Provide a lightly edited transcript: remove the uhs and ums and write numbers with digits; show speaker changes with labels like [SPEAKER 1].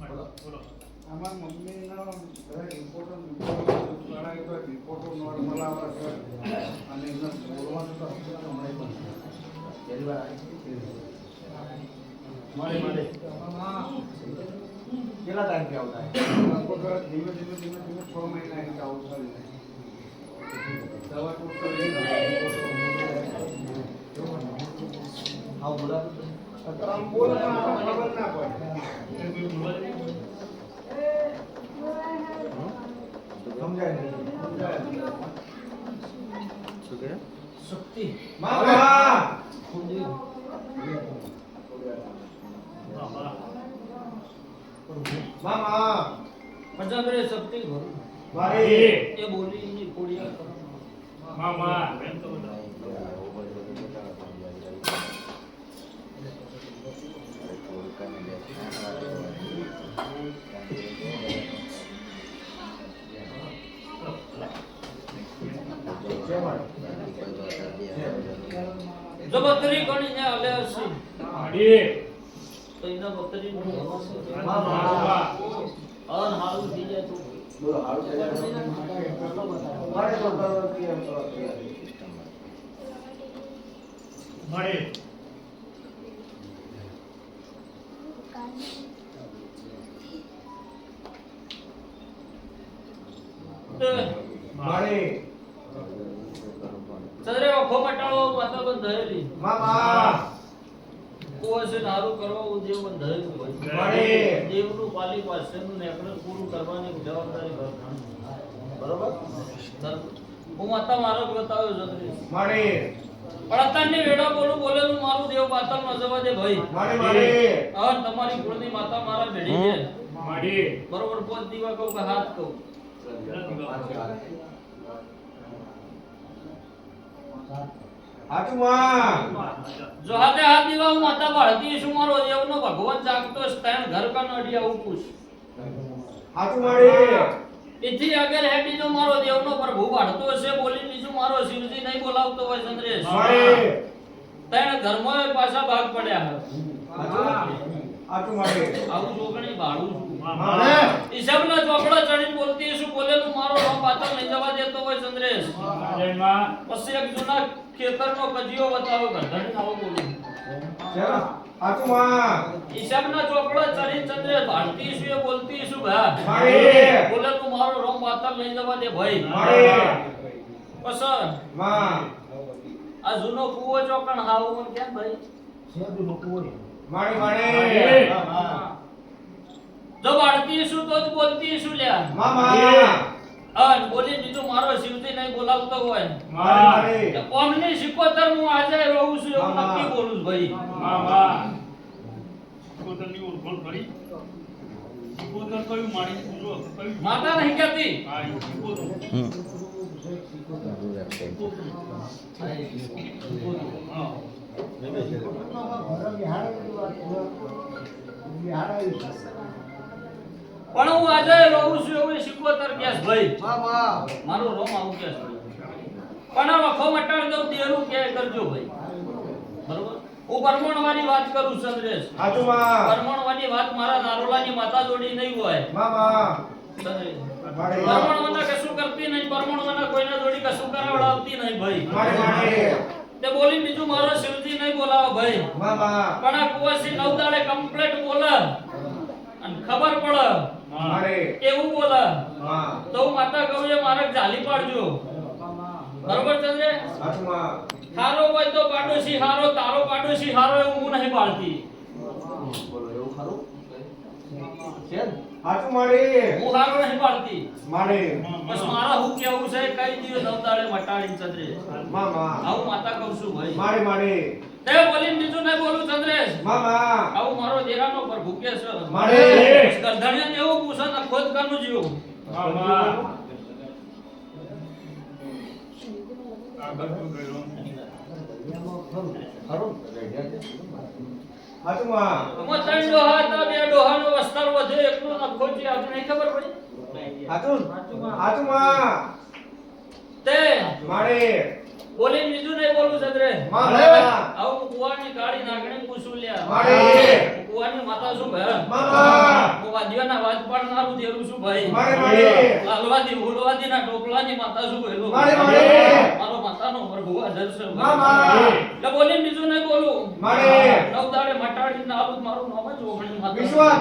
[SPEAKER 1] અમાર મમ્મીનો ઘરે રિપોર્ટ કરાવી તો રિપોર્ટ નોર્મલ આવે છે અને એમને બોલવાનું તો હમણાં પહેલી વાર મારે કેટલા ટાઈમથી આવતા લગભગ ધીમે 6 મહિનાથી આવું છે દવા તો આવ બોલા આમ બોલે ખબર ના પડે સમજાય શું કે શક્તિ મામા ખુદી મામા
[SPEAKER 2] પંજાબરે શક્તિ ભર
[SPEAKER 1] મારે
[SPEAKER 2] એ બોલી ની કોડિયા કરો
[SPEAKER 3] મામા
[SPEAKER 2] જબતરી કોની ને આલે હશે
[SPEAKER 3] આડી
[SPEAKER 2] તો એના બતરી
[SPEAKER 1] મામા
[SPEAKER 2] અન હાલ દીજે તું
[SPEAKER 1] બોલો હારું છે મારે તો કરવાથી એમ તો
[SPEAKER 3] મળે
[SPEAKER 1] મારે
[SPEAKER 2] ચંદ્રે ઓખો મટાળો વાતો બંધાયેલી
[SPEAKER 1] મામા
[SPEAKER 2] કોસે નારું કરવા દેવ બંધાયેલું હોય
[SPEAKER 1] મારે
[SPEAKER 2] દેવનું પાલી પાસેનું નેકળે પૂરું કરવાની જવાબદારી ઘરખાની બરોબર હું માતા મારો બતાવ્યો ચંદ્રે
[SPEAKER 1] મારે
[SPEAKER 2] પણ અત્યારની વેડા બોલેલું મારું દેવ પાતળ ન જવા દે ભાઈ
[SPEAKER 1] મારે
[SPEAKER 2] હવે તમારી કુળની માતા મારા ભેડી છે
[SPEAKER 3] માડી
[SPEAKER 2] બરોબર 5 દીવા કહું કે હાથ કહું
[SPEAKER 1] હાચુમાં
[SPEAKER 2] જો હાથે હાથ દીવા હું માતા બાળતી છું મારો દેવનો ભગવાન જાગતો સ્તન ઘર કન અડી આવું પૂછ
[SPEAKER 1] હાચુ મારે
[SPEAKER 2] એથી આગળ હેડી જો મારો દેવનો પ્રભુ બાળતો હશે બોલી બીજું મારો શિવજી નહીં બોલાવતો હોય ચંદ્રેશ
[SPEAKER 1] મારે
[SPEAKER 2] તને ઘરમાં પાછા ભાગ પડ્યા
[SPEAKER 1] હાચુ મારે
[SPEAKER 2] આવું જોગણી ભાડું છું
[SPEAKER 1] મારે
[SPEAKER 2] ઈસબના ચોપડા ચડીને બોલતી છું બોલેલું મારો નામ પાતળ નહીં જવા દેતો હોય ચંદ્રેશ
[SPEAKER 3] જયમાં
[SPEAKER 2] પછી એક જૂના ખેતરનો કજિયો બતાવો ગધડી આવો બોલું
[SPEAKER 1] ચાલો હાચુમાં
[SPEAKER 2] ઈસબના ચોપડા ચડીને ચંદ્રેશ ભાળતી છું એ બોલતી છું ભા
[SPEAKER 1] મારે
[SPEAKER 2] બોલેલું મારો નામ પાતળ નહીં જવા દે ભાઈ
[SPEAKER 1] મારે
[SPEAKER 2] પછી
[SPEAKER 1] માં
[SPEAKER 2] આ જૂનો કૂવો ચોકણ હાવ મને કેમ ભાઈ
[SPEAKER 1] મારે મારે
[SPEAKER 2] જો બાળતી છું તો જ બોલતી છું લ્યા
[SPEAKER 1] મામા
[SPEAKER 2] અન બોલી બીજું મારો શિવજી નહીં બોલાવતો હોય
[SPEAKER 1] મારે
[SPEAKER 2] કે કોમની સિકોતર હું આજે રહું છું એવું
[SPEAKER 1] મામા.
[SPEAKER 2] નક્કી બોલું છું ભાઈ
[SPEAKER 3] મામા કોતરની ઓળખોળ કરી કોતર કયું મારી પૂછો કયું
[SPEAKER 2] માતા નહીં કહેતી
[SPEAKER 3] હા એ કોતર હા
[SPEAKER 2] પણ હું આજે રહું છું એવું સિકોતર કેસ ભાઈ
[SPEAKER 1] મામા
[SPEAKER 2] મારું રોમ આવું કેસ પણ આ વખો મટાડ દઉં દેરું કે કરજો ભાઈ બરોબર હું પરમણવાની વાત કરું ચંદ્રેશ
[SPEAKER 1] હાચુમાં
[SPEAKER 2] પરમણવાની વાત મારા નારોલાની માતા જોડી નહીં હોય
[SPEAKER 1] મામા
[SPEAKER 2] ચંદ્રેશ
[SPEAKER 1] મારે
[SPEAKER 2] પરમણવાના કશું કરતી નહીં પરમણવાના કોઈના જોડી કશું કરાવડાવતી નહીં ભાઈ
[SPEAKER 1] મારે મારે
[SPEAKER 2] તે બોલી બીજું મારો શિવજી નહીં બોલાવો ભાઈ
[SPEAKER 1] મામા
[SPEAKER 2] પણ આ કુવાસી 9 દાડે કમ્પ્લીટ બોલે અને ખબર પડે
[SPEAKER 1] મારે
[SPEAKER 2] એવું બોલે
[SPEAKER 1] માં
[SPEAKER 2] તો હું માતા કહું એ મારે જાલી પાડજો બરોબર ચંદ્રે
[SPEAKER 1] હાચુમાં
[SPEAKER 2] હારો હોય તો પાડોશી હારો તારો પાડોશી હારો એવું હું નહીં પાડતી
[SPEAKER 1] બોલો એવું ખરું છે હાચુ મારે
[SPEAKER 2] હું હારો નહીં પાડતી
[SPEAKER 1] મારે
[SPEAKER 2] બસ મારા હું કેવું છે કઈ દિવસ 9 દાડે મટાડી ચંદ્રે
[SPEAKER 1] મામા
[SPEAKER 2] આવું માતા કહું છું ભાઈ
[SPEAKER 1] મારે મારે
[SPEAKER 2] તે બોલીને બીજું નહીં બોલું ચંદ્રેશ
[SPEAKER 1] મામા
[SPEAKER 2] આવું મારો દેરાનો પર ભૂકે છે
[SPEAKER 1] મારે
[SPEAKER 2] ગરધણીને એવું પૂછે ને ખોદ કાનું જીવ
[SPEAKER 3] મામા આગળ શું કર્યું
[SPEAKER 1] ખરું હાચુમાં
[SPEAKER 2] તમે 3 ડોહા હતા 2 ડોહાનો વસ્તાર વધે એકનો નખો છે આપણે નહીં ખબર પડી
[SPEAKER 1] હાચું હાચુમાં
[SPEAKER 2] તે
[SPEAKER 1] મારે
[SPEAKER 2] બોલીને બીજું નહીં બોલું ચંદ્રે
[SPEAKER 1] મારે
[SPEAKER 2] આવું કુવાની કાળી નાગણી પૂછું લ્યા
[SPEAKER 1] મારે
[SPEAKER 2] કુવાની માતા શું ભાઈ
[SPEAKER 4] મામા
[SPEAKER 2] હું વાદ્યોના વાદ પાડનારું દેરું શું ભાઈ
[SPEAKER 4] મારે મારે
[SPEAKER 2] લાલવાદી ફૂલવાદીના ટોપલાની માતા શું ભાઈ
[SPEAKER 4] મારે મારે
[SPEAKER 2] મારો માતાનો પ્રભુ હાજર છે
[SPEAKER 4] મામા
[SPEAKER 2] એટલે બોલીને બીજું નહીં બોલું
[SPEAKER 4] મારે
[SPEAKER 2] નવ દાડે મટાડીને આવું મારું નામ જ ઓગણી માતા
[SPEAKER 4] વિશ્વાસ